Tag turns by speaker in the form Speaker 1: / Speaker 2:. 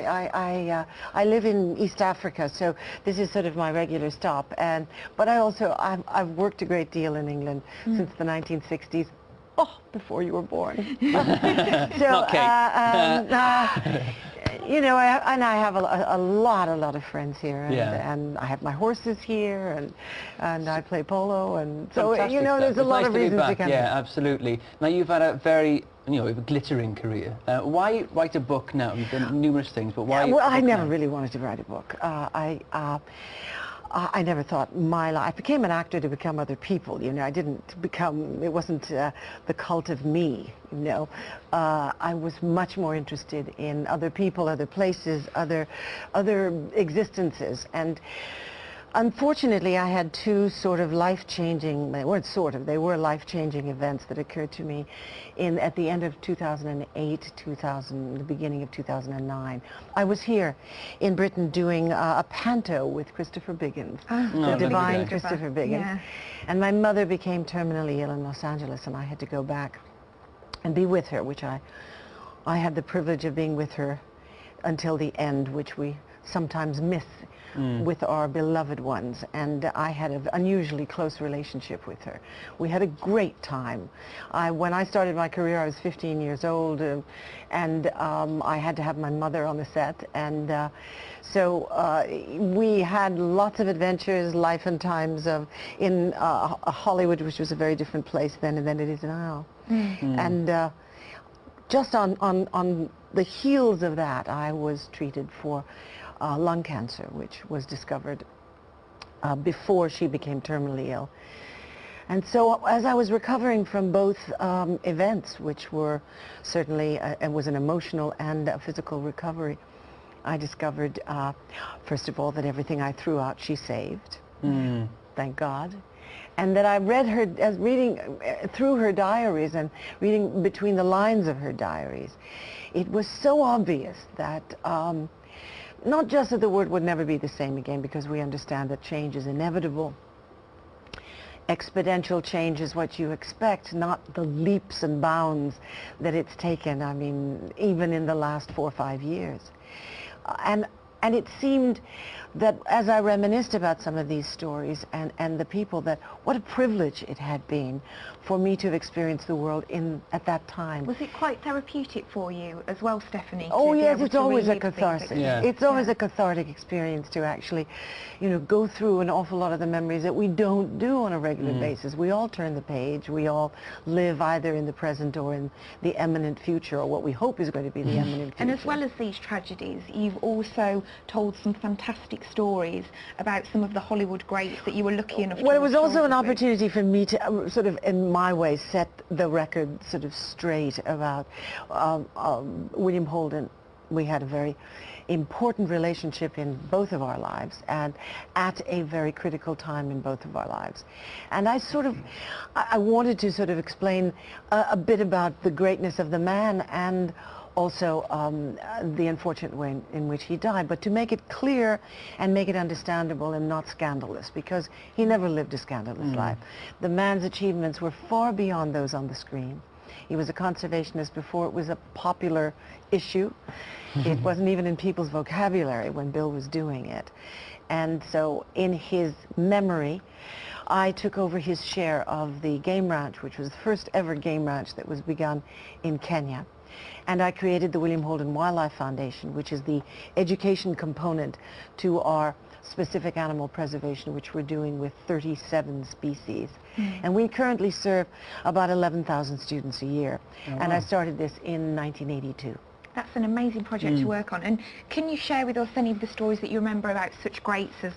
Speaker 1: I live in East Africa, so this is sort of my regular stop. But I've worked a great deal in England since the 1960s. Oh, before you were born. So, you know, I have a lot of friends here, and I have my horses here, and I play polo, and so you know, there's a lot of reasons to come.
Speaker 2: Yeah, absolutely. Now you've had a very, you know, a glittering career. Why write a book now? You've done numerous things, but why?
Speaker 1: Well, I never really wanted to write a book. I never thought my life. I became an actor to become other people, you know. I didn't become, it wasn't the cult of me, you know. I was much more interested in other people, other places, other existences. And unfortunately, I had two sort of life-changing, they weren't sort of, they were life-changing events that occurred to me at the end of 2008, the beginning of 2009. I was here in Britain doing a panto with Christopher Biggins, the divine Christopher Biggins. Yeah. And my mother became terminally ill in Los Angeles, and I had to go back and be with her, which I had the privilege of being with her until the end, which we sometimes miss with our beloved ones, and I had an unusually close relationship with her. We had a great time. When I started my career, I was 15 years old, and I had to have my mother on the set, and so we had lots of adventures, life and times in Hollywood, which was a very different place then than it is now. And just on the heels of that, I was treated for lung cancer, which was discovered before she became terminally ill. And so as I was recovering from both events, which were certainly, it was an emotional and a physical recovery, I discovered, first of all, that everything I threw out, she saved, thank God. And that I read her, as reading through her diaries and reading between the lines of her diaries, it was so obvious that not just that the world would never be the same again, because we understand that change is inevitable. Exponential change is what you expect, not the leaps and bounds that it's taken, I mean, even in the last 4 or 5 years. And it seemed that as I reminisced about some of these stories and the people, that what a privilege it had been for me to have experienced the world at that time.
Speaker 3: Was it quite therapeutic for you as well, Stephanie?
Speaker 1: Oh yes, it's always a catharsis. It's always a cathartic experience to actually, you know, go through an awful lot of the memories that we don't do on a regular basis. We all turn the page. We all live either in the present or in the imminent future, or what we hope is going to be the imminent future.
Speaker 3: And as well as these tragedies, you've also told some fantastic stories about some of the Hollywood greats that you were lucky enough to.
Speaker 1: Well, it was also an opportunity for me to sort of, in my way, set the record sort of straight about William Holden. We had a very important relationship in both of our lives, and at a very critical time in both of our lives. And I wanted to sort of explain a bit about the greatness of the man, and also the unfortunate way in which he died, but to make it clear and make it understandable and not scandalous, because he never lived a scandalous life. The man's achievements were far beyond those on the screen. He was a conservationist before it was a popular issue. It wasn't even in people's vocabulary when Bill was doing it. And so in his memory, I took over his share of the game ranch, which was the first ever game ranch that was begun in Kenya. And I created the William Holden Wildlife Foundation, which is the education component to our specific animal preservation, which we're doing with 37 species. And we currently serve about 11,000 students a year. And I started this in 1982.
Speaker 3: That's an amazing project to work on. And can you share with us any of the stories that you remember about such greats as